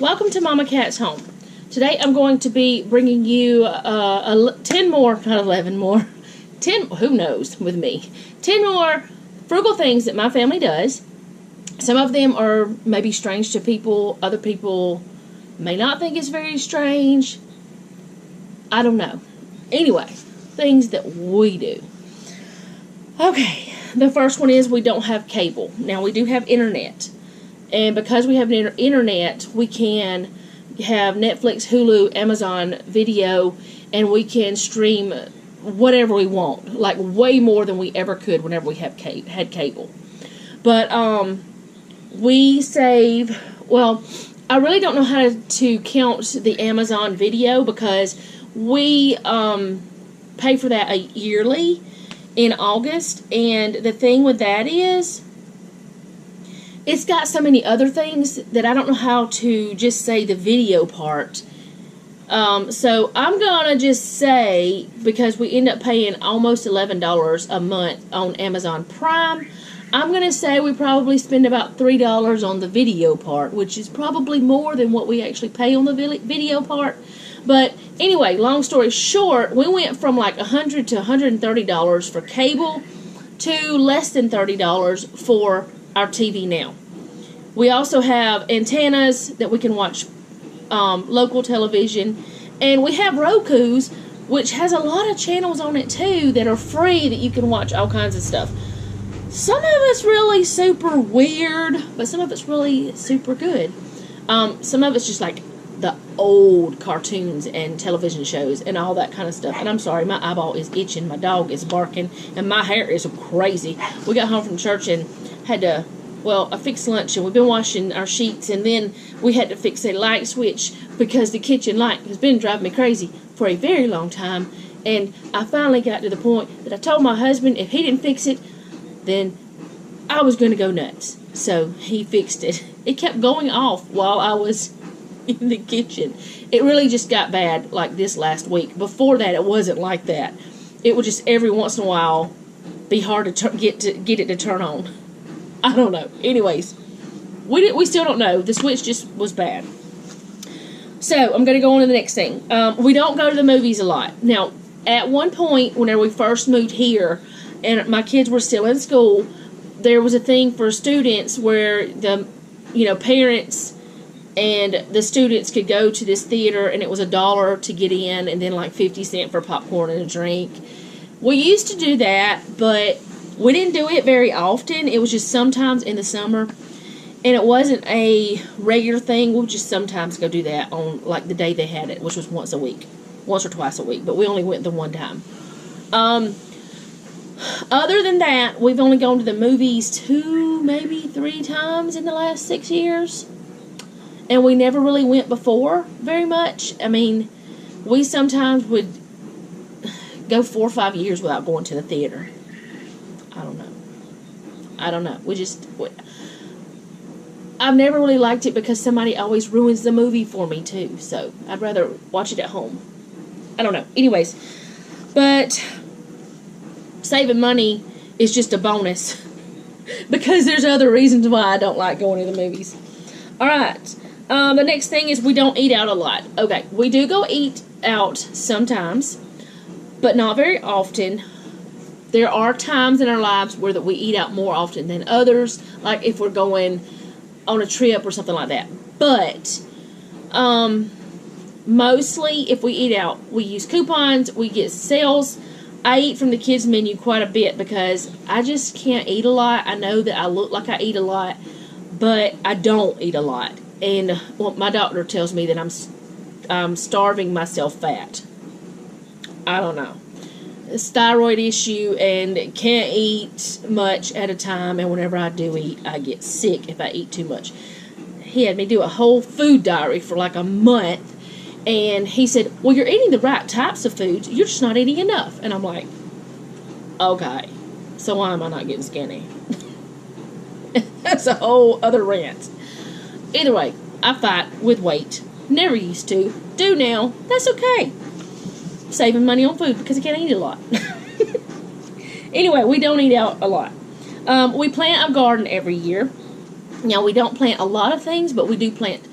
Welcome to Mama Cat's Home. Today I'm going to be bringing you 10 more, not 11 more, 10, who knows with me, 10 more frugal things that my family does. Some of them are maybe strange to people, other people may not think it's very strange. I don't know. Anyway, things that we do. Okay, the first one is we don't have cable. Now we do have internet. And because we have internet, we can have Netflix, Hulu, Amazon Video, and we can stream whatever we want, like way more than we ever could whenever we had cable. But we save, well, I really don't know how to count the Amazon Video because we pay for that yearly in August, and the thing with that is it's got so many other things that I don't know how to just say the video part. So I'm going to just say, because we end up paying almost $11 a month on Amazon Prime, I'm going to say we probably spend about $3 on the video part, which is probably more than what we actually pay on the video part. But anyway, long story short, we went from like $100 to $130 for cable to less than $30 for our TV now. We also have antennas that we can watch local television, and we have Roku's, which has a lot of channels on it too that are free that you can watch all kinds of stuff. Some of it's really super weird, but some of it's really super good. Some of it's just like the old cartoons and television shows and all that kind of stuff. And I'm sorry, my eyeball is itching, my dog is barking, and my hair is crazy. We got home from church and had to, well, I fixed lunch, and we've been washing our sheets, and then we had to fix a light switch because the kitchen light has been driving me crazy for a very long time. And I finally got to the point that I told my husband if he didn't fix it, then I was going to go nuts. So he fixed it. It kept going off while I was in the kitchen. It really just got bad like this last week. Before that, it wasn't like that. It would just every once in a while be hard to get it to turn on. I don't know. Anyways, we still don't know. The switch just was bad. So I'm going to go on to the next thing. We don't go to the movies a lot. Now, at one point, whenever we first moved here, and my kids were still in school, there was a thing for students where the parents and the students could go to this theater, and it was $1 to get in, and then like 50 cents for popcorn and a drink. We used to do that, but we didn't do it very often. It was just sometimes in the summer, and it wasn't a regular thing. We'll just sometimes go do that on like the day they had it, which was once or twice a week, but we only went the one time. Other than that, we've only gone to the movies 2, maybe 3 times in the last 6 years. And we never really went before very much. I mean, we sometimes would go 4 or 5 years without going to the theater. I don't know. I've never really liked it because somebody always ruins the movie for me too. So I'd rather watch it at home. I don't know. Anyways, but saving money is just a bonus because there's other reasons why I don't like going to the movies. Alright, the next thing is we don't eat out a lot. Okay, we do go eat out sometimes, but not very often. There are times in our lives where we eat out more often than others, like if we're going on a trip or something like that. But mostly if we eat out, we use coupons, we get sales. I eat from the kids' menu quite a bit because I just can't eat a lot. I know that I look like I eat a lot, but I don't eat a lot. And well, my doctor tells me that I'm starving myself fat. I don't know. It's a thyroid issue and can't eat much at a time, and whenever I do eat, I get sick if I eat too much. He had me do a whole food diary for like a month. And he said, well, you're eating the right types of foods. You're just not eating enough. And I'm like, okay, so why am I not getting skinny? That's a whole other rant. Either way, I fight with weight. Never used to. Do now. That's okay. Saving money on food because I can't eat a lot. Anyway, we don't eat out a lot. We plant a garden every year. Now, we don't plant a lot of things, but we do plant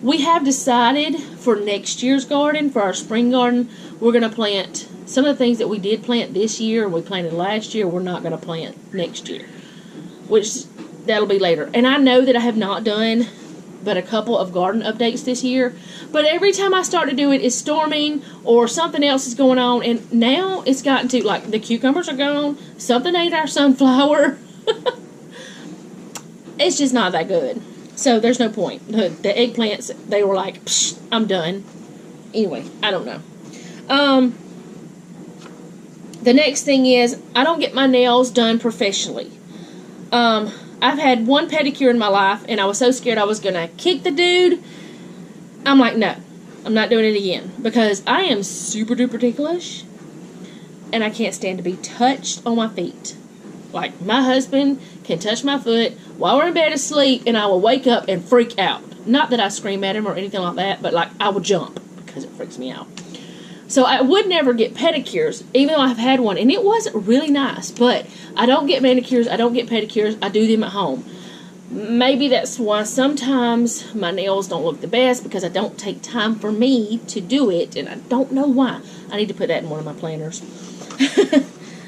We have decided for next year's garden, for our spring garden, we're going to plant some of the things that we did plant this year and we planted last year, we're not going to plant next year, which that'll be later. And I know that I have not done but a couple of garden updates this year, but every time I start to do it, it's storming or something else is going on, and now it's gotten to, like, the cucumbers are gone, something ate our sunflower. It's just not that good. So there's no point. The eggplants, they were like, psh, I'm done. Anyway, I don't know. The next thing is, I don't get my nails done professionally. I've had one pedicure in my life, and I was so scared I was going to kick the dude. I'm like, no, I'm not doing it again. Because I am super duper ticklish, and I can't stand to be touched on my feet. Like, my husband can touch my foot while we're in bed asleep, and I will wake up and freak out. Not that I scream at him or anything like that, but, like, I will jump because it freaks me out. So I would never get pedicures, even though I've had one, and it was really nice. But I don't get manicures, I don't get pedicures, I do them at home. Maybe that's why sometimes my nails don't look the best, because I don't take time for me to do it, and I don't know why. I need to put that in one of my planners.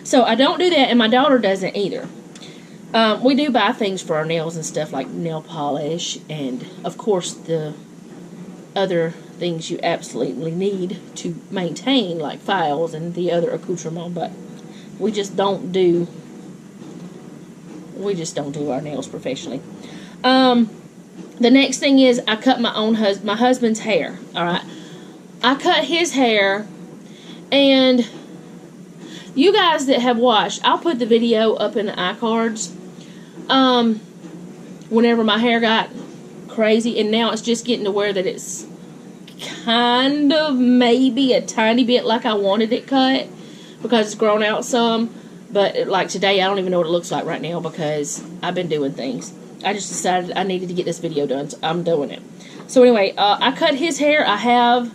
So I don't do that, and my daughter doesn't either. We do buy things for our nails and stuff, like nail polish, and of course the other things you absolutely need to maintain, like files and the other accoutrement, but we just don't do our nails professionally. The next thing is, I cut my husband's hair. All right, I cut his hair, and you guys that have watched, I'll put the video up in the iCards. Whenever my hair got crazy, and now it's just getting to where that it's kind of maybe a tiny bit like I wanted it cut, because it's grown out some. But like today, I don't even know what it looks like right now because I've been doing things. I just decided I needed to get this video done, so I'm doing it. So anyway, I cut his hair. I have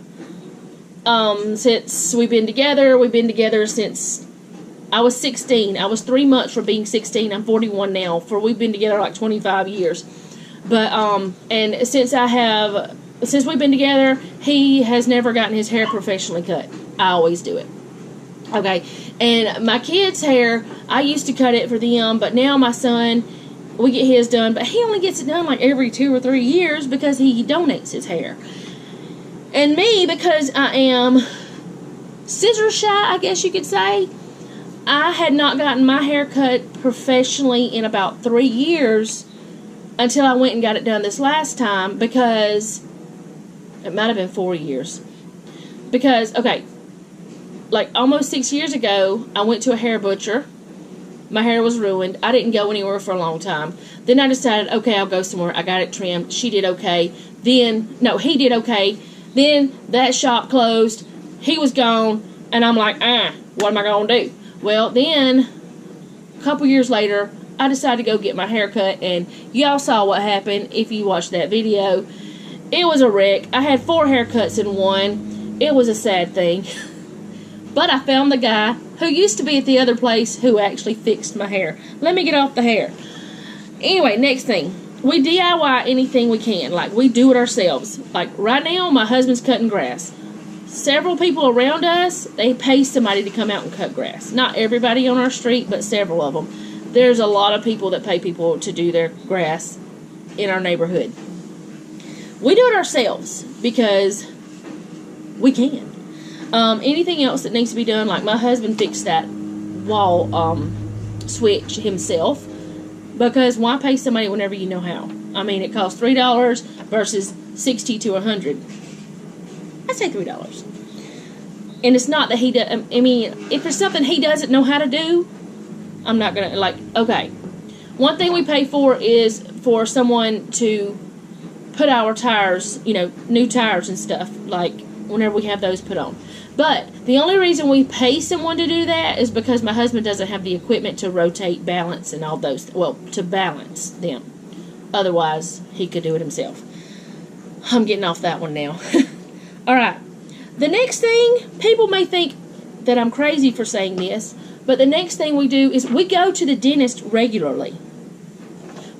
since we've been together since I was 16. I was 3 months from being 16. I'm 41 now. We've been together like 25 years. But and since we've been together, he has never gotten his hair professionally cut. I always do it. Okay, and my kids' hair, I used to cut it for them, but now my son, we get his done, but he only gets it done like every 2 or 3 years because he donates his hair. And me, because I am scissor shy, I guess you could say, I had not gotten my hair cut professionally in about 3 years until I went and got it done this last time, because it might have been 4 years. Because, okay, like almost 6 years ago, I went to a hair butcher. My hair was ruined. I didn't go anywhere for a long time. Then I decided, okay, I'll go somewhere. I got it trimmed. She did okay. He did okay. Then that shop closed. He was gone. And I'm like, what am I going to do? Well, then, a couple years later, I decided to go get my hair cut. And y'all saw what happened if you watched that video. It was a wreck. I had 4 haircuts in one. It was a sad thing. But I found the guy who used to be at the other place who actually fixed my hair. Let me get off the hair. Anyway, next thing. We DIY anything we can. Like, we do it ourselves. Like, right now, my husband's cutting grass. Several people around us, they pay somebody to come out and cut grass. Not everybody on our street, but several of them. There's a lot of people that pay people to do their grass in our neighborhood. We do it ourselves because we can. Anything else that needs to be done, like my husband fixed that wall switch himself, because why pay somebody whenever you know how? I mean, it costs $3 versus $60 to $100. I'd say $3. And it's not that he does. I mean, if there's something he doesn't know how to do, I'm not gonna, like, okay. One thing we pay for is for someone to put our tires, you know, new tires and stuff, like whenever we have those put on. But the only reason we pay someone to do that is because my husband doesn't have the equipment to rotate, balance, and all those, well, to balance them. Otherwise, he could do it himself. I'm getting off that one now. Alright. The next thing, people may think that I'm crazy for saying this, but the next thing we do is we go to the dentist regularly.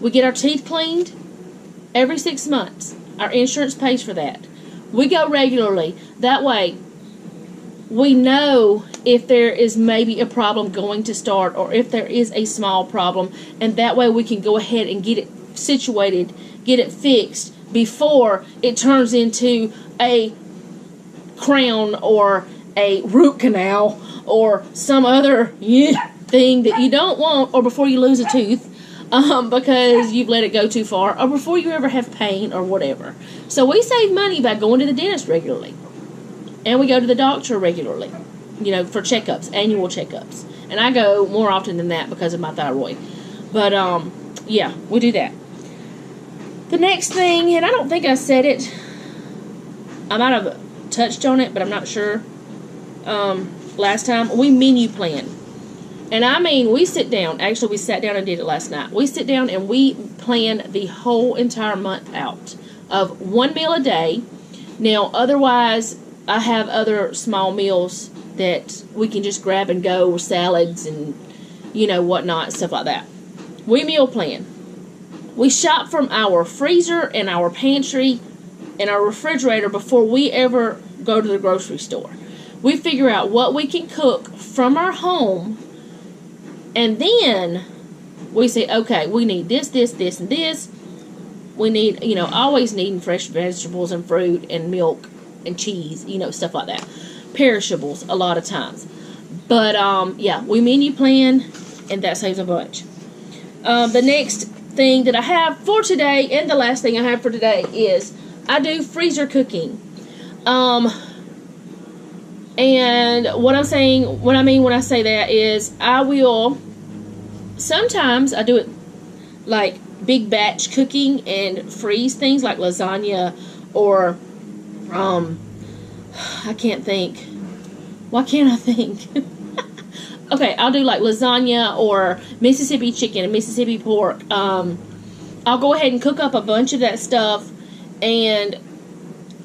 We get our teeth cleaned every 6 months. Our insurance pays for that. We go regularly. That way, we know if there is maybe a problem going to start or if there is a small problem, and that way we can go ahead and get it situated, get it fixed before it turns into a crown or a root canal or some other thing that you don't want, or before you lose a tooth because you've let it go too far, or before you ever have pain or whatever. So we save money by going to the dentist regularly. And we go to the doctor regularly, for checkups, annual checkups. And I go more often than that because of my thyroid. But, yeah, we do that. The next thing, and I don't think I said it. I might have touched on it, but I'm not sure. Last time, we menu plan. And I mean, we sit down. Actually, we sat down and did it last night. We sit down and we plan the whole entire month out of one meal a day. Now, otherwise, I have other small meals that we can just grab and go, with salads and, whatnot, stuff like that. We meal plan. We shop from our freezer and our pantry and our refrigerator before we ever go to the grocery store. We figure out what we can cook from our home, and then we say, okay, we need this, this, this, and this. We need, always needing fresh vegetables and fruit and milk and cheese, stuff like that. Perishables a lot of times. But, yeah, we menu plan, and that saves a bunch. The next thing that I have for today, and the last thing I have for today, is I do freezer cooking. And what I mean when I say that is I will, sometimes I do it like big batch cooking and freeze things like lasagna or, I can't think. Why can't I think? Okay, I'll do like lasagna or Mississippi chicken and Mississippi pork. I'll go ahead and cook up a bunch of that stuff, and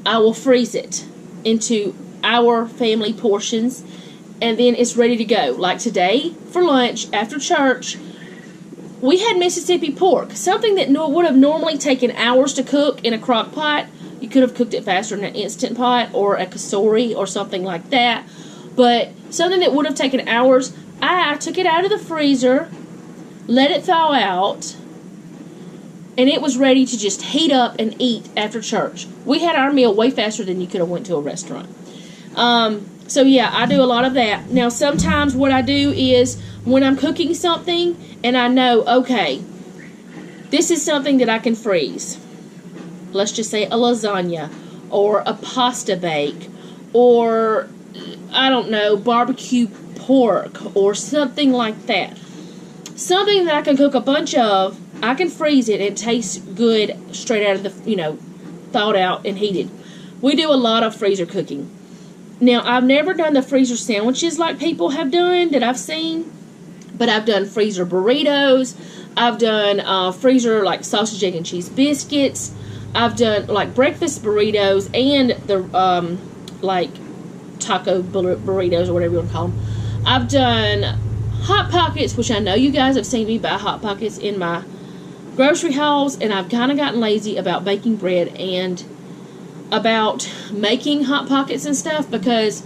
I will freeze it into our family portions, and then it's ready to go. Like today, for lunch, after church, we had Mississippi pork, something that would have normally taken hours to cook in a crock pot. You could have cooked it faster in an Instant Pot or a cassourie or something like that. But something that would have taken hours, I took it out of the freezer, let it thaw out, and it was ready to just heat up and eat after church. We had our meal way faster than you could have went to a restaurant. So yeah, I do a lot of that. Now, sometimes what I do is when I'm cooking something and I know, okay, this is something that I can freeze. Let's just say a lasagna or a pasta bake or, I don't know, barbecue pork or something like that. Something that I can cook a bunch of, I can freeze it and it tastes good straight out of the, thawed out and heated. We do a lot of freezer cooking. Now, I've never done the freezer sandwiches like people have done that I've seen, but I've done freezer burritos. I've done freezer like sausage, egg, and cheese biscuits. I've done like breakfast burritos and the like taco burritos or whatever you want to call them. I've done Hot Pockets, which I know you guys have seen me buy Hot Pockets in my grocery hauls, and I've kind of gotten lazy about baking bread and about making Hot Pockets and stuff because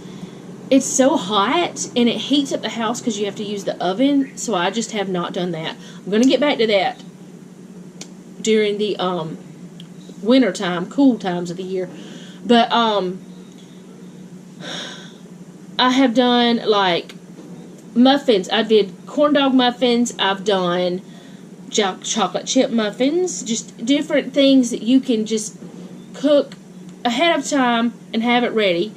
it's so hot and it heats up the house because you have to use the oven, so I just have not done that. I'm going to get back to that during the winter time, cool times of the year. But I have done like muffins. I did corn dog muffins. I've done chocolate chip muffins. Just different things that you can just cook ahead of time and have it ready.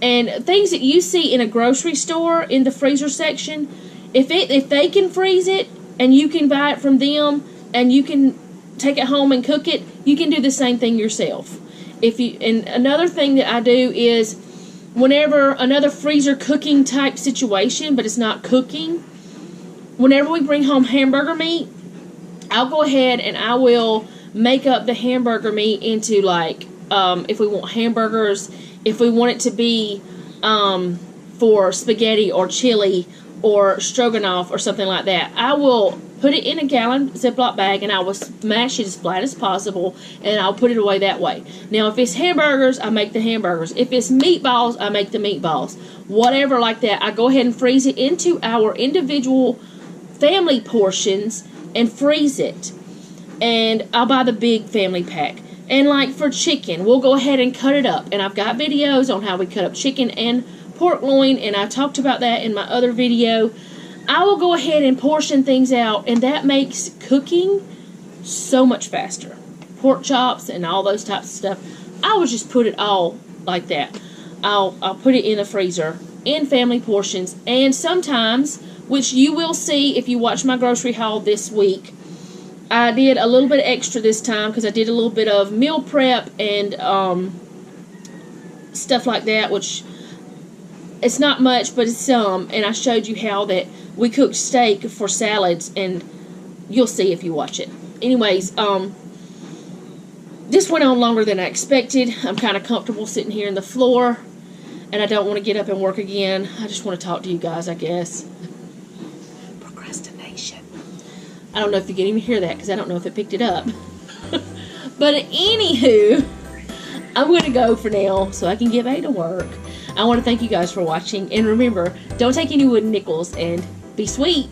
And things that you see in a grocery store in the freezer section, if they can freeze it and you can buy it from them and you can take it home and cook it, you can do the same thing yourself. And another thing that I do is whenever another freezer cooking type situation, but it's not cooking, whenever we bring home hamburger meat, I'll go ahead and I will make up the hamburger meat into like, if we want hamburgers, if we want it to be for spaghetti or chili or stroganoff or something like that, I will put it in a gallon Ziploc bag, and I will smash it as flat as possible, and I'll put it away that way. Now, if it's hamburgers, I make the hamburgers. If it's meatballs, I make the meatballs. Whatever like that, I go ahead and freeze it into our individual family portions and freeze it. And I'll buy the big family pack. And like for chicken, we'll go ahead and cut it up. And I've got videos on how we cut up chicken and pork loin, and I talked about that in my other video. I will go ahead and portion things out, and that makes cooking so much faster. Pork chops and all those types of stuff, I will just put it all like that. I'll put it in the freezer in family portions, and sometimes, which you will see if you watch my grocery haul this week, I did a little bit extra this time because I did a little bit of meal prep and stuff like that, which it's not much, but it's some, and I showed you how that we cooked steak for salads, and you'll see if you watch it. Anyways, this went on longer than I expected. I'm kind of comfortable sitting here on the floor, and I don't want to get up and work again. I just want to talk to you guys, I guess. Procrastination. I don't know if you can even hear that because I don't know if it picked it up. But anywho, I'm going to go for now so I can get back to work. I want to thank you guys for watching, and remember, don't take any wooden nickels, and be sweet.